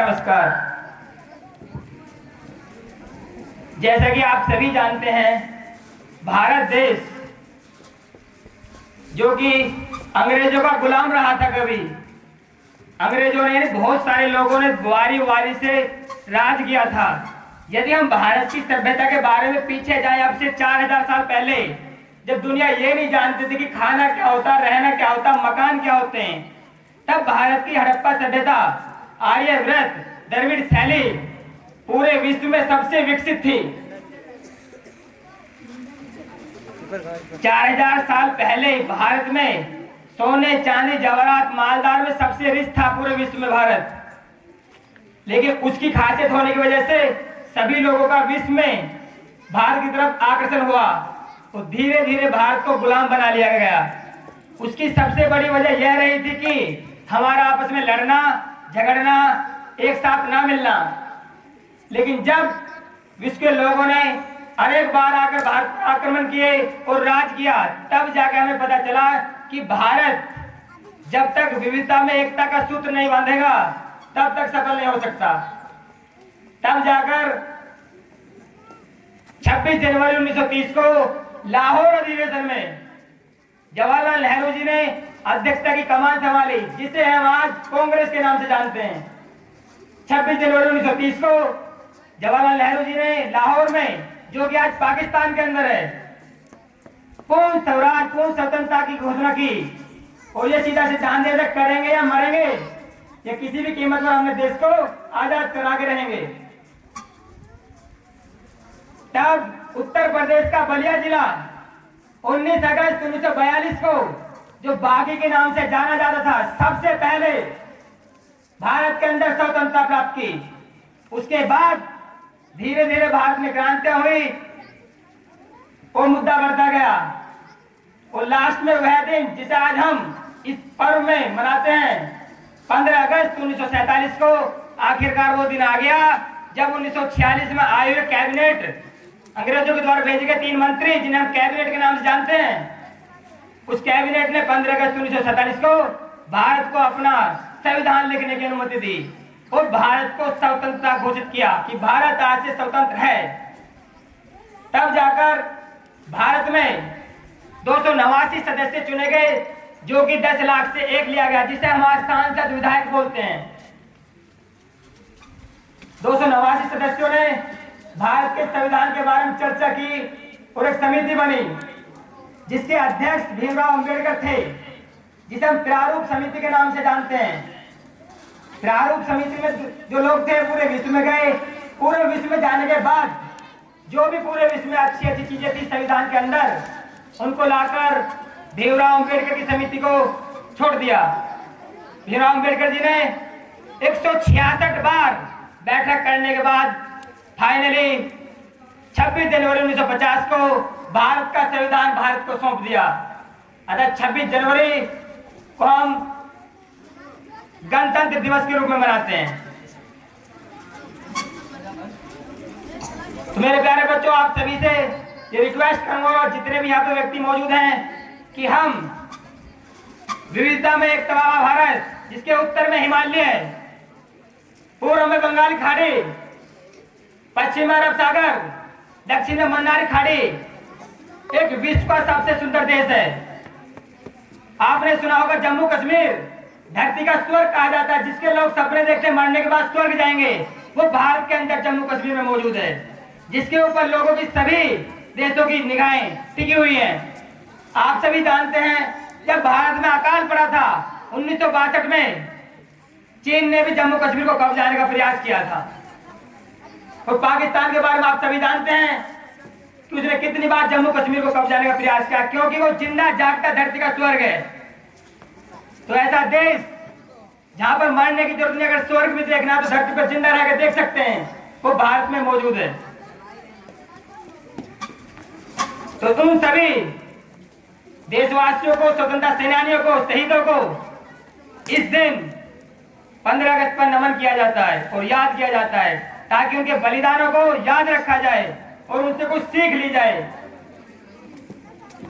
नमस्कार। जैसा कि आप सभी जानते हैं, भारत देश जो कि अंग्रेजों का गुलाम रहा था, कभी अंग्रेजों ने बहुत सारे लोगों ने वारी वारी से राज किया था। यदि हम भारत की सभ्यता के बारे में पीछे जाएं, अब से 4000 साल पहले, जब दुनिया ये नहीं जानती थी कि खाना क्या होता, रहना क्या होता, मकान क्या होते हैं, तब भारत की हड़प्पा सभ्यता, आर्यव्रत, द्रविड़ शैली पूरे विश्व में सबसे विकसित थी। 4000 साल पहले भारत में सोने, चांदी, जवाहरात, मालदार में सबसे रिच था पूरे विश्व में भारत। लेकिन उसकी खासियत होने की वजह से सभी लोगों का विश्व में भारत की तरफ आकर्षण हुआ, तो धीरे धीरे भारत को गुलाम बना लिया गया। उसकी सबसे बड़ी वजह यह रही थी कि हमारा आपस में लड़ना, झगड़ना, एक साथ ना मिलना। लेकिन जब विश्व के लोगों ने अनेक बार आकर भारत पर आक्रमण किए और राज किया, तब जाकर हमें पता चला कि भारत जब तक विविधता में एकता का सूत्र नहीं बांधेगा, तब तक सफल नहीं हो सकता। तब जाकर 26 जनवरी 1930 को लाहौर अधिवेशन में जवाहरलाल नेहरू जी ने अध्यक्षता की कमान संभाली, जिसे हम आज कांग्रेस के नाम से जानते हैं। 26 जनवरी 1930 को जवाहरलाल नेहरू जी ने लाहौर में, जो कि आज पाकिस्तान के अंदर है, पूर्ण स्वराज, पूर्ण स्वतंत्रता की घोषणा की। और ये सीधा सिद्धांत है, करेंगे या मरेंगे, या किसी भी कीमत पर हमने देश को आजाद करा के रहेंगे। तब उत्तर प्रदेश का बलिया जिला 19 अगस्त 1942 को, जो बागी के नाम से जाना जाता था, सबसे पहले भारत के अंदर स्वतंत्रता प्राप्त की। उसके बाद धीरे धीरे भारत में क्रांतियां हुई और मुद्दा बढ़ता गया। और लास्ट में वह दिन जिसे आज हम इस पर्व में मनाते हैं, 15 अगस्त 1947 को, आखिरकार वो दिन आ गया जब 1946 में आए हुए कैबिनेट, अंग्रेजों के द्वारा भेजे गए 3 मंत्री, जिन्हें हम कैबिनेट के नाम से जानते हैं, उस कैबिनेट ने 15 अगस्त 1947 को भारत को अपना संविधान लिखने की अनुमति दी और भारत को स्वतंत्रता घोषित किया कि भारत आज से स्वतंत्र है। तब जाकर भारत में 289 सदस्य चुने गए, जो कि 10 लाख से 1 लिया गया, जिसे हम आज सांसद विधायक बोलते हैं। 289 सदस्यों ने भारत के संविधान के बारे में चर्चा की और एक समिति बनी, जिसके अध्यक्ष भीमराव अंबेडकर थे, जिसे हम प्रारूप समिति के नाम से जानते हैं। प्रारूप समिति में जो लोग थे पूरे विश्व में गए। पूरे विश्व में जाने के बाद जो भी पूरे विश्व में अच्छी अच्छी चीजें थी संविधान के अंदर, उनको लाकर भीमराव अंबेडकर की समिति को छोड़ दिया। भीमराव अंबेडकर जी ने 166 बार बैठक करने के बाद फाइनली 26 जनवरी 1950 को भारत का संविधान भारत को सौंप दिया। अतः 26 जनवरी को हम गणतंत्र दिवस के रूप में मनाते हैं। तो मेरे प्यारे बच्चों, आप सभी से ये रिक्वेस्ट करूंगा, और जितने भी यहाँ पे व्यक्ति मौजूद हैं, कि हम विविधता में एकता वाला भारत, जिसके उत्तर में हिमालय है, पूर्व में बंगाल की खाड़ी, पश्चिम में अरब सागर, दक्षिण में मन्नार की खाड़ी, एक विश्व का सबसे सुंदर देश है। आपने सुना होगा जम्मू कश्मीर धरती का स्वर्ग कहा जाता है, जिसके लोग सपने देखते मरने के बाद स्वर्ग जाएंगे, वो भारत के अंदर जम्मू कश्मीर में मौजूद है, जिसके ऊपर लोगों की सभी देशों की निगाहें टिकी हुई हैं। आप सभी जानते हैं, जब भारत में अकाल पड़ा था 1962 में, चीन ने भी जम्मू कश्मीर को कब्जाने का प्रयास किया था। और पाकिस्तान के बारे में आप सभी जानते हैं कि उसने कितनी बार जम्मू कश्मीर को कब्जाने का प्रयास किया, क्योंकि वो जिंदा जागता धरती का स्वर्ग है। तो ऐसा देश जहां पर मरने की जरूरत नहीं, अगर स्वर्ग भी देखना तो धरती पर जिंदा रहकर देख सकते हैं, वो भारत में मौजूद है। तो तुम सभी देशवासियों को, स्वतंत्रता सेनानियों को, शहीदों को इस दिन 15 अगस्त पर नमन किया जाता है और याद किया जाता है, ताकि उनके बलिदानों को याद रखा जाए और उनसे कुछ सीख ली जाए।